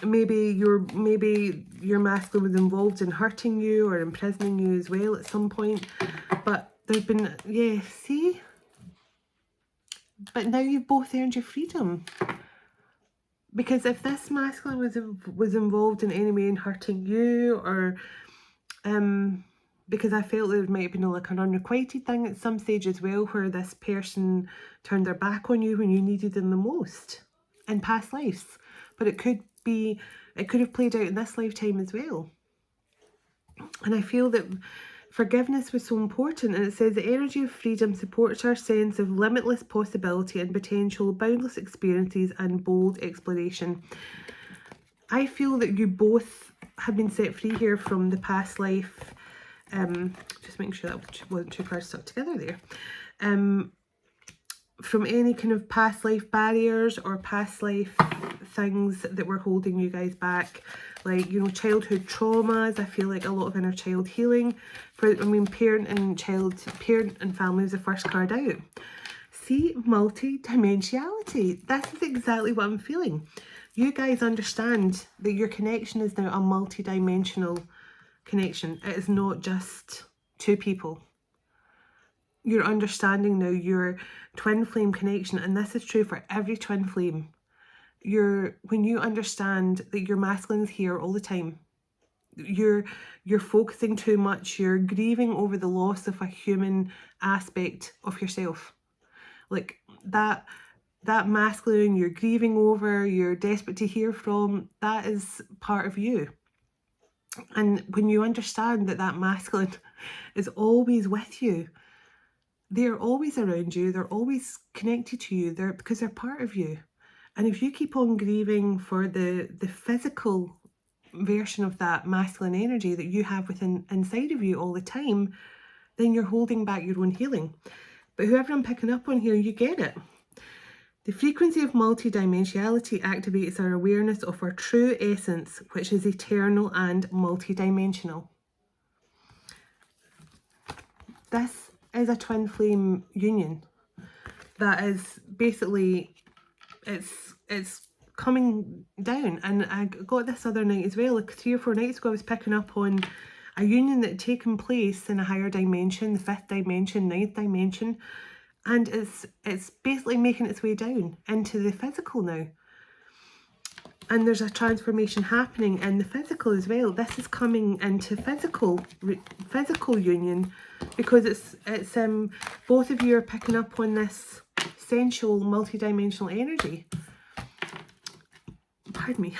Maybe your masculine was involved in hurting you or imprisoning you as well at some point, but there's been, yeah, see, but now you've both earned your freedom. Because if this masculine was involved in any way in hurting you, or because I felt there might have been like an unrequited thing at some stage as well, where this person turned their back on you when you needed them the most in past lives. But it could have played out in this lifetime as well. And I feel that forgiveness was so important, and it says the energy of freedom supports our sense of limitless possibility and potential, boundless experiences and bold exploration. I feel that you both have been set free here from the past life. Just making sure that wasn't too far stuck together there. From any kind of past life barriers or past life things that were holding you guys back, like, you know, childhood traumas. I feel like a lot of inner child healing. Parent and family is the first card out. See, multi-dimensionality. This is exactly what I'm feeling. You guys understand that your connection is now a multi-dimensional connection. It is not just two people. You're understanding now your twin flame connection, and this is true for every twin flame. When you understand that your masculine's here all the time, you're focusing too much, you're grieving over the loss of a human aspect of yourself. Like that masculine you're grieving over, you're desperate to hear from, that is part of you. And when you understand that masculine is always with you, they're always around you, they're always connected to you, because they're part of you. And if you keep on grieving for the physical version of that masculine energy that you have inside of you all the time, then you're holding back your own healing. But whoever I'm picking up on here, you get it. The frequency of multidimensionality activates our awareness of our true essence, which is eternal and multidimensional. This is a twin flame union that is basically, it's coming down. And I got this other night as well, like 3 or 4 nights ago, I was picking up on a union that had taken place in a higher dimension, the 5th dimension, 9th dimension, and it's basically making its way down into the physical now. And there's a transformation happening in the physical as well. This is coming into physical union, because it's both of you are picking up on this sensual multidimensional energy. Pardon me.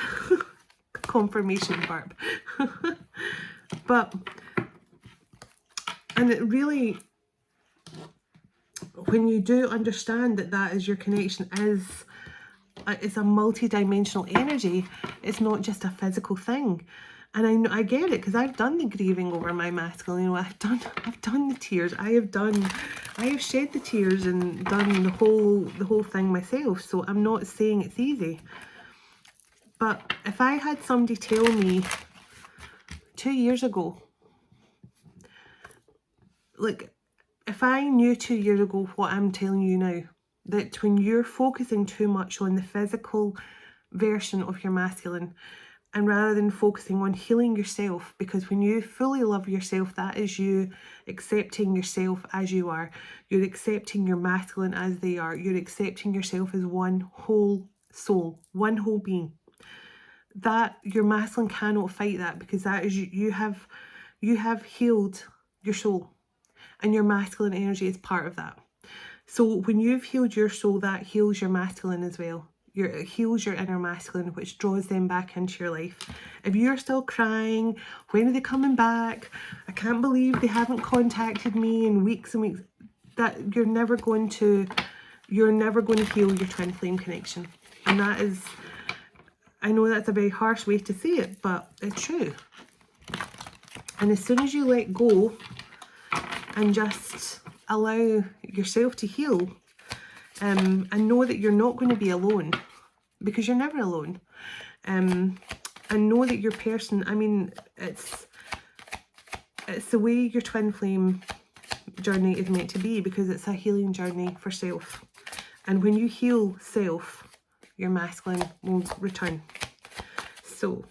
Confirmation burp. And it really, when you do understand that is your connection, it's a multi-dimensional energy, it's not just a physical thing. And I get it, because I've done the grieving over my masculine. You know, I've done the tears. I have shed the tears and done the whole thing myself. So I'm not saying it's easy. But if I had somebody tell me 2 years ago, like, if I knew 2 years ago what I'm telling you now, that when you're focusing too much on the physical version of your masculine, and rather than focusing on healing yourself, because when you fully love yourself, that is you accepting yourself as you are. You're accepting your masculine as they are. You're accepting yourself as one whole soul, one whole being. That your masculine cannot fight that, because that is you have healed your soul, and your masculine energy is part of that. So when you've healed your soul, that heals your masculine as well. It heals your inner masculine, which draws them back into your life. If you're still crying, when are they coming back? I can't believe they haven't contacted me in weeks and weeks. That you're never going to heal your twin flame connection. And that is, I know that's a very harsh way to say it, but it's true. And as soon as you let go and just allow yourself to heal, and know that you're not going to be alone, because you're never alone, and know that your person, I mean, it's the way your twin flame journey is meant to be, because it's a healing journey for self. And when you heal self, your masculine will return. So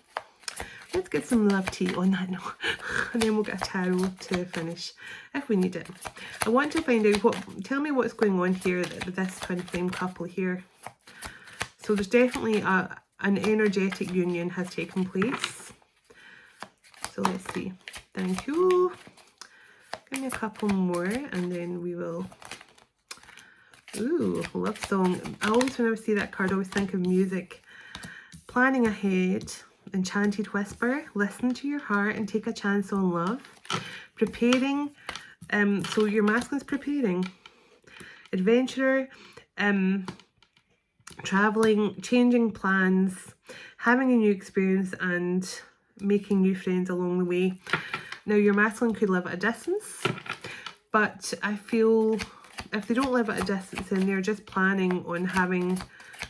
let's get some love tea on that note, and then we'll get a tarot to finish if we need it. I want to find out tell me what's going on here with this twin flame couple here. So there's definitely an energetic union has taken place. So let's see. Thank you. Give me a couple more, and then we will. Ooh, love song. I always, whenever I see that card, I always think of music. Planning ahead. Enchanted whisper. Listen to your heart and take a chance on love. Preparing. So your masculine's preparing. Adventurer. Traveling, changing plans, having a new experience, and making new friends along the way. Now your masculine could live at a distance, but I feel if they don't live at a distance, then they're just planning on having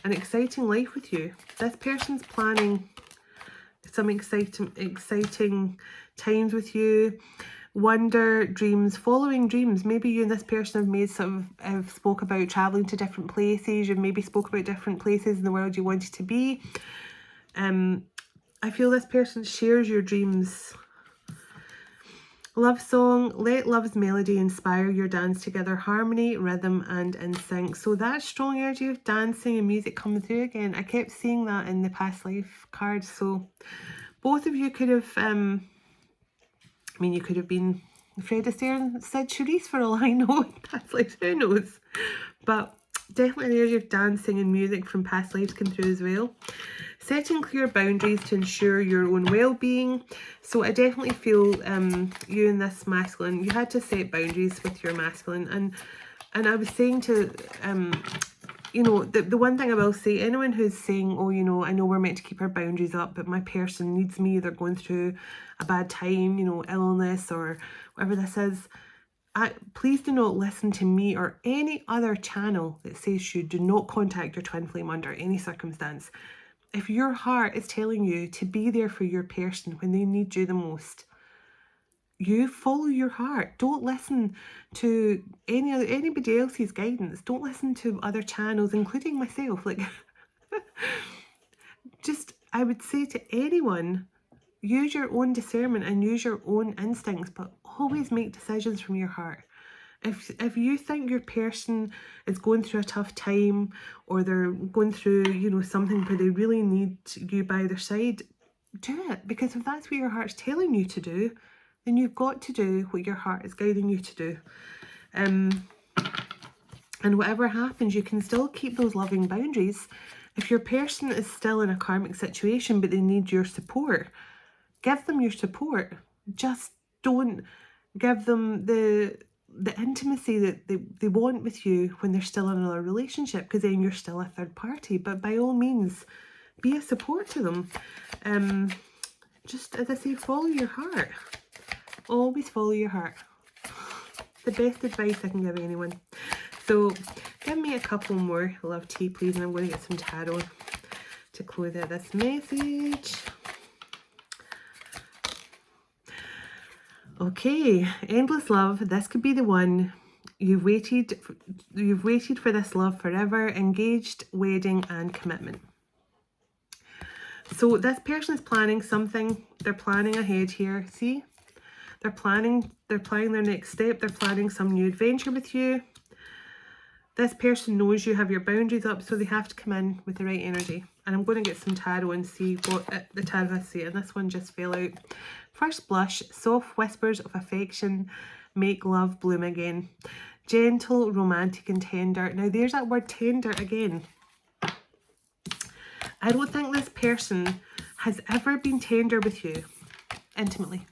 an exciting life with you. This person's planning some exciting times with you. Wonder, dreams, following dreams. Maybe you and this person have spoke about traveling to different places. You've maybe spoke about different places in the world you wanted to be. I feel this person shares your dreams. Love song. Let love's melody inspire your dance together. Harmony, rhythm, and in sync. So that strong energy of dancing and music coming through again. I kept seeing that in the past life card. So both of you could have, I mean, you could have been Fred Astaire and Sid Charisse for all I know. Past lives, who knows? But definitely the energy of dancing and music from past lives came through as well. Setting clear boundaries to ensure your own well-being. So I definitely feel you and this masculine, you had to set boundaries with your masculine. And I was saying to, you know, the one thing I will say, anyone who's saying, oh, you know, I know we're meant to keep our boundaries up, but my person needs me, they're going through a bad time, you know, illness or whatever this is, please do not listen to me or any other channel that says you do not contact your twin flame under any circumstance. If your heart is telling you to be there for your person when they need you the most, you follow your heart. Don't listen to anybody else's guidance. Don't listen to other channels, including myself. Like, just, I would say to anyone, use your own discernment and use your own instincts, but always make decisions from your heart. If you think your person is going through a tough time, or they're going through, you know, something where they really need you by their side, do it. Because if that's what your heart's telling you to do, then you've got to do what your heart is guiding you to do. And whatever happens, you can still keep those loving boundaries. If your person is still in a karmic situation but they need your support, give them your support. Just don't give them the intimacy that they want with you when they're still in another relationship, because then you're still a third party. But by all means, be a support to them. Just, as I say, follow your heart. Always follow your heart. The best advice I can give anyone. So give me a couple more love tea, please, and I'm going to get some tarot to close out this message. Okay, endless love. This could be the one. You've waited for this love forever. Engaged, wedding, and commitment. So this person is planning something. They're planning ahead here. See? They're planning their next step. They're planning some new adventure with you. This person knows you have your boundaries up, so they have to come in with the right energy. And I'm going to get some tarot and see what the tarot has to say. And this one just fell out. First blush, soft whispers of affection make love bloom again. Gentle, romantic and tender. Now there's that word tender again. I don't think this person has ever been tender with you intimately.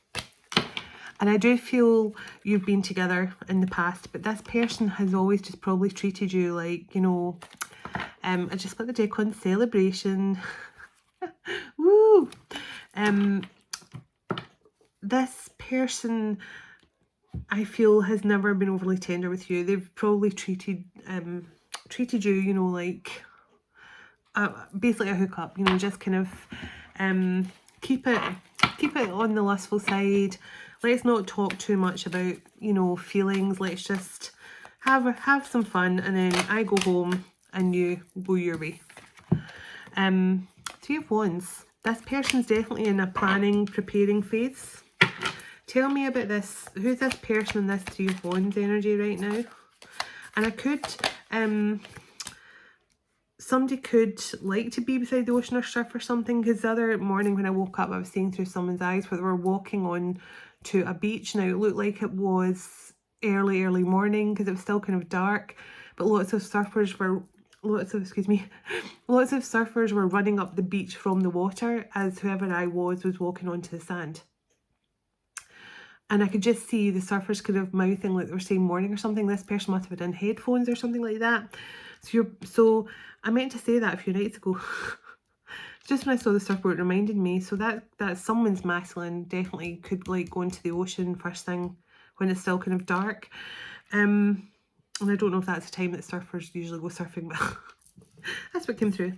And I do feel you've been together in the past, but this person has always just probably treated you like, you know, I just put the deck on celebration. Woo! This person, I feel, has never been overly tender with you. They've probably treated you, you know, like basically a hookup, you know, just kind of keep it on the lustful side. Let's not talk too much about, you know, feelings. Let's just have some fun, and then I go home and you go your way. Three of Wands. This person's definitely in a planning, preparing phase. Tell me about this. Who's this person in this Three of Wands energy right now? And I could, somebody could like to be beside the ocean or surf or something, because the other morning when I woke up, I was seeing through someone's eyes where they were walking on to a beach. Now it looked like it was early morning because it was still kind of dark, but lots of surfers were running up the beach from the water as whoever I was walking onto the sand. And I could just see the surfers kind of mouthing like they were saying morning or something. This person must have had in headphones or something like that. So I meant to say that a few nights ago. Just when I saw the surfboard, it reminded me. So that someone's masculine definitely could like go into the ocean first thing when it's still kind of dark. And I don't know if that's the time that surfers usually go surfing, but that's what came through.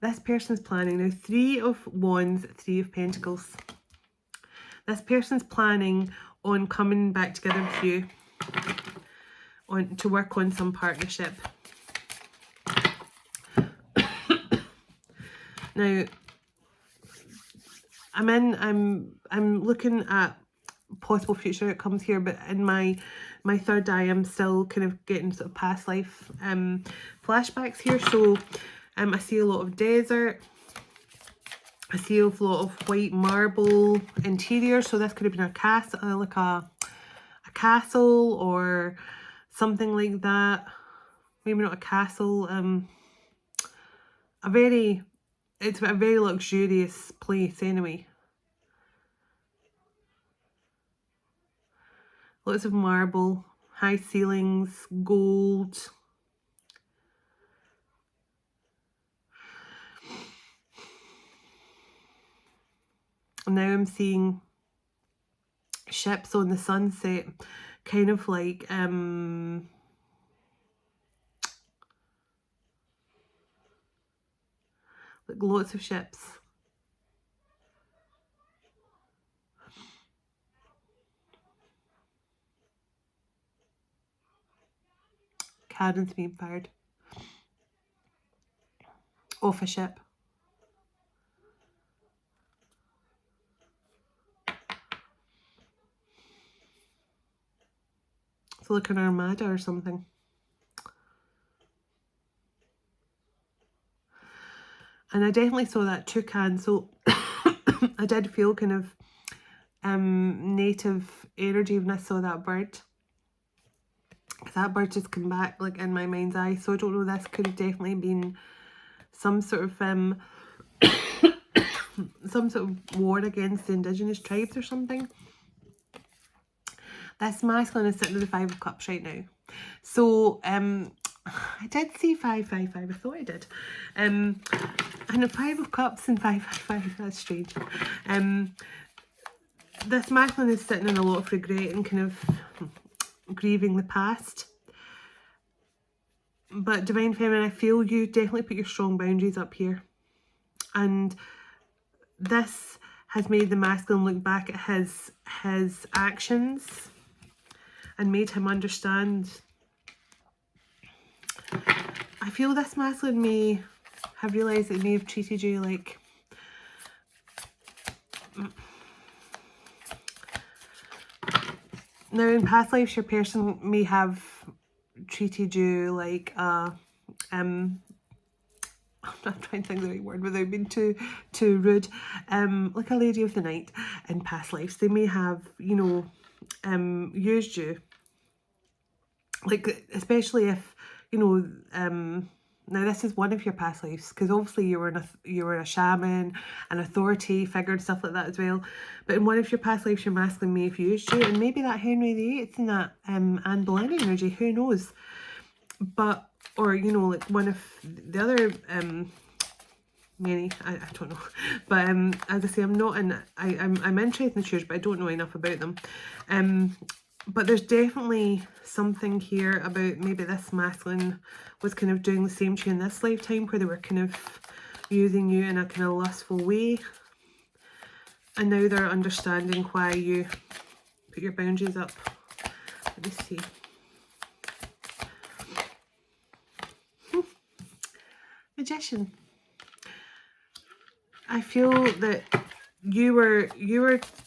This person's planning now. Three of Wands, Three of Pentacles. This person's planning on coming back together with you, to work on some partnership. Now, I'm looking at possible future outcomes here, but in my third eye, I'm still kind of getting sort of past life flashbacks here. So I see a lot of desert. I see a lot of white marble interior. So this could have been a castle, like a castle or something like that. Maybe not a castle. A very it's a very luxurious place anyway. Lots of marble, high ceilings, gold. Now I'm seeing ships on the sunset, kind of like lots of ships. Cannons being fired off a ship. It's like an armada or something. And I definitely saw that toucan, so I did feel kind of native energy when I saw that bird. That bird just came back like in my mind's eye, so I don't know, this could have definitely been some sort of some sort of war against the indigenous tribes or something. This masculine is sitting with the 5 of Cups right now. So I did see 555. I thought I did. And a 5 of Cups and 555. That's strange. This masculine is sitting in a lot of regret and kind of grieving the past. But Divine Feminine, I feel you definitely put your strong boundaries up here. And this has made the masculine look back at his actions and made him understand. I feel this masculine may have realised that he may have treated you like now in past lives your person may have treated you like I'm trying to think the right word without being too rude, like a lady of the night in past lives. They may have, you know, used you, like, especially if, you know, now this is one of your past lives, because obviously you were a shaman, an authority figure and stuff like that as well. But in one of your past lives, your masculine may have used you, and maybe that Henry VIII and that Anne Boleyn energy, who knows? But, or, you know, like one of the other many, I don't know, but as I say, I'm not in, I'm interested in the church, but I don't know enough about them. But there's definitely something here about maybe this masculine was kind of doing the same to you in this lifetime, where they were kind of using you in a kind of lustful way, and now they're understanding why you put your boundaries up. Let me see. Magician. I feel that you were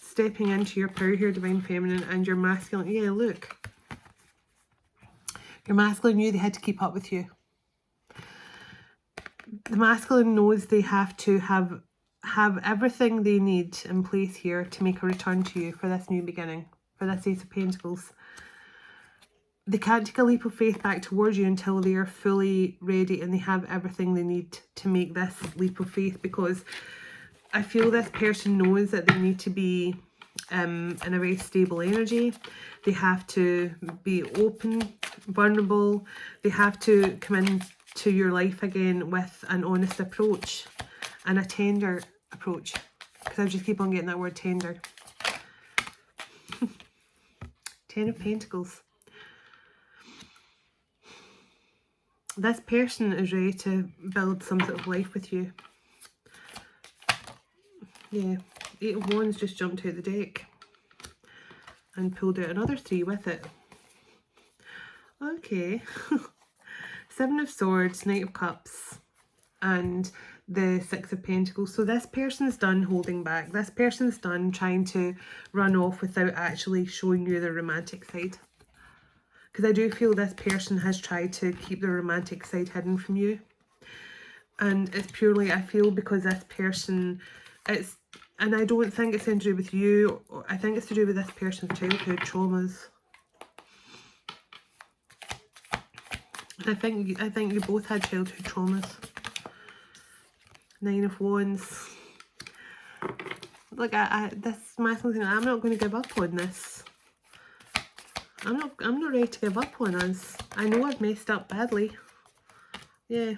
stepping into your power here, Divine Feminine, and your masculine. Yeah, look. Your masculine knew they had to keep up with you. The masculine knows they have to have everything they need in place here to make a return to you for this new beginning, for this Ace of Pentacles. They can't take a leap of faith back towards you until they are fully ready and they have everything they need to make this leap of faith, because I feel this person knows that they need to be in a very stable energy. They have to be open, vulnerable. They have to come into your life again with an honest approach and a tender approach, because I just keep on getting that word tender. 10 of Pentacles. This person is ready to build some sort of life with you. Yeah, 8 of Wands just jumped out the deck and pulled out another 3 with it. Okay. 7 of Swords, Knight of Cups, and the 6 of Pentacles. So this person's done holding back. This person's done trying to run off without actually showing you the romantic side. Because I do feel this person has tried to keep the romantic side hidden from you. And it's purely, I feel, because this person, and I don't think it's anything to do with you. I think it's to do with this person's childhood traumas. I think you both had childhood traumas. Nine of Wands. Look, this masculine thing, I'm not going to give up on this. I'm not ready to give up on us. I know I've messed up badly. Yeah,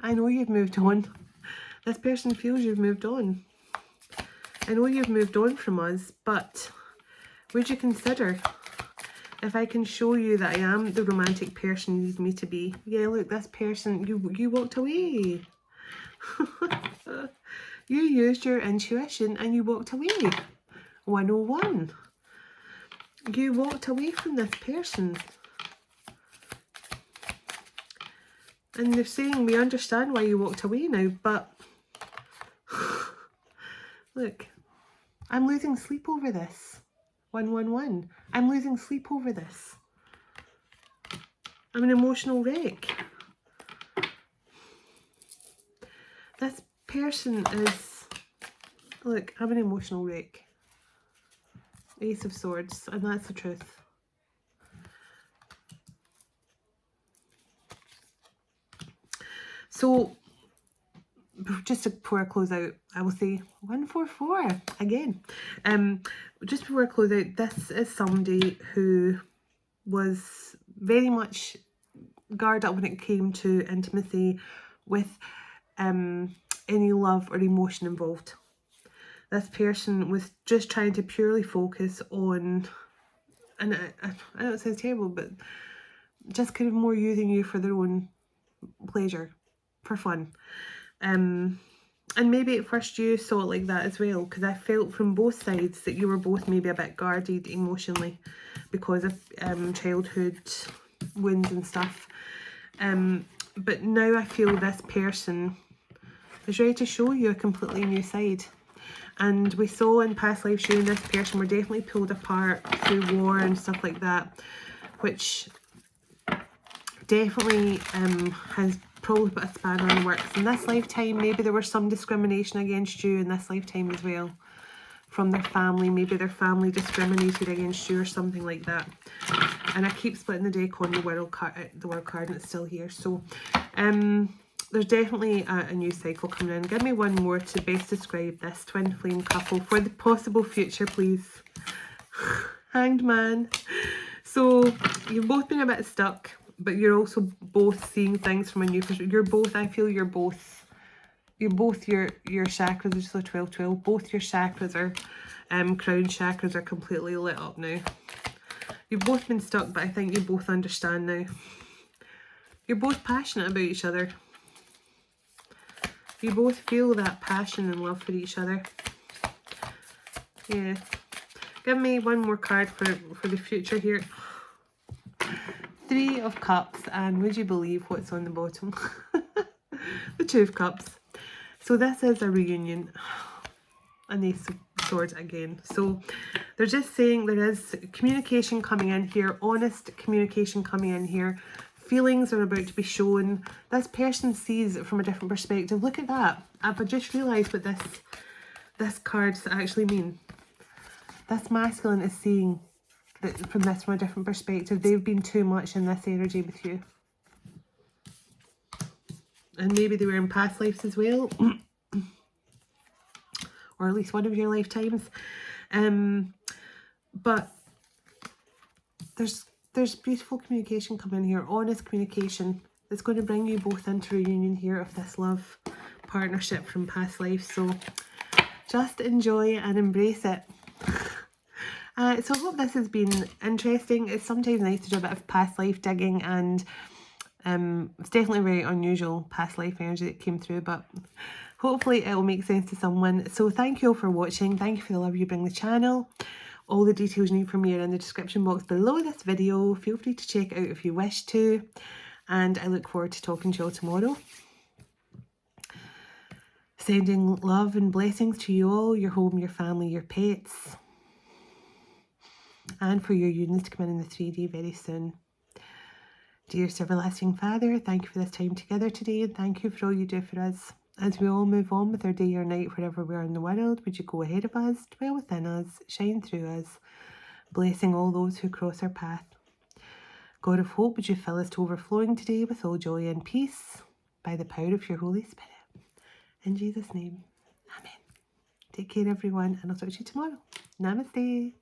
I know you've moved on. This person feels you've moved on. I know you've moved on from us, but would you consider if I can show you that I am the romantic person you need me to be? Yeah, look, this person, you walked away. You used your intuition and you walked away. 101. You walked away from this person. And they're saying we understand why you walked away now, but look, I'm losing sleep over this. 111. I'm losing sleep over this. I'm an emotional wreck. This person is, look, I'm an emotional wreck. Ace of Swords, and that's the truth. So, just before I close out, I will say 144 again. Just before I close out, this is somebody who was very much guarded up when it came to intimacy with any love or emotion involved. This person was just trying to purely focus on, and I know it sounds terrible, but just kind of more using you for their own pleasure, for fun. And maybe at first you saw it like that as well, because I felt from both sides that you were both maybe a bit guarded emotionally because of childhood wounds and stuff. But now I feel this person is ready to show you a completely new side. And we saw in past lives you and this person were definitely pulled apart through war and stuff like that, which definitely has probably put a spanner in the works. In this lifetime, maybe there was some discrimination against you in this lifetime as well from their family. Maybe their family discriminated against you or something like that. And I keep splitting the deck on the world card, and it's still here. So there's definitely a new cycle coming in. Give me one more to best describe this twin flame couple for the possible future, please. Hanged Man. So you've both been a bit stuck, but you're also both seeing things from a new perspective. You're both, I feel you're both your chakras are still 12-12. Both your chakras are, crown chakras are completely lit up now. You've both been stuck, but I think you both understand now. You're both passionate about each other. You both feel that passion and love for each other. Yeah. Give me one more card for the future here. 3 of Cups, and would you believe what's on the bottom? The 2 of Cups. So this is a reunion. An Ace of Swords again. So they're just saying there is communication coming in here, honest communication coming in here. Feelings are about to be shown. This person sees it from a different perspective. Look at that. I've just realised what this cards actually mean. This masculine is seeing that from a different perspective. They've been too much in this energy with you. And maybe they were in past lives as well. Or at least one of your lifetimes. But there's beautiful communication coming here, honest communication that's going to bring you both into reunion here of this love partnership from past life. So just enjoy and embrace it. So I hope this has been interesting. It's sometimes nice to do a bit of past life digging, and it's definitely a very unusual past life energy that came through, but hopefully it will make sense to someone. So thank you all for watching. Thank you for the love you bring the channel. All the details you need from me are in the description box below this video. Feel free to check it out if you wish to. And I look forward to talking to you all tomorrow. Sending love and blessings to you all, your home, your family, your pets. And for your unions to come in the 3D very soon. Dearest everlasting Father, thank you for this time together today. And thank you for all you do for us. As we all move on with our day or night, wherever we are in the world, would you go ahead of us, dwell within us, shine through us, blessing all those who cross our path. God of hope, would you fill us to overflowing today with all joy and peace by the power of your Holy Spirit. In Jesus' name, amen. Take care, everyone, and I'll talk to you tomorrow. Namaste.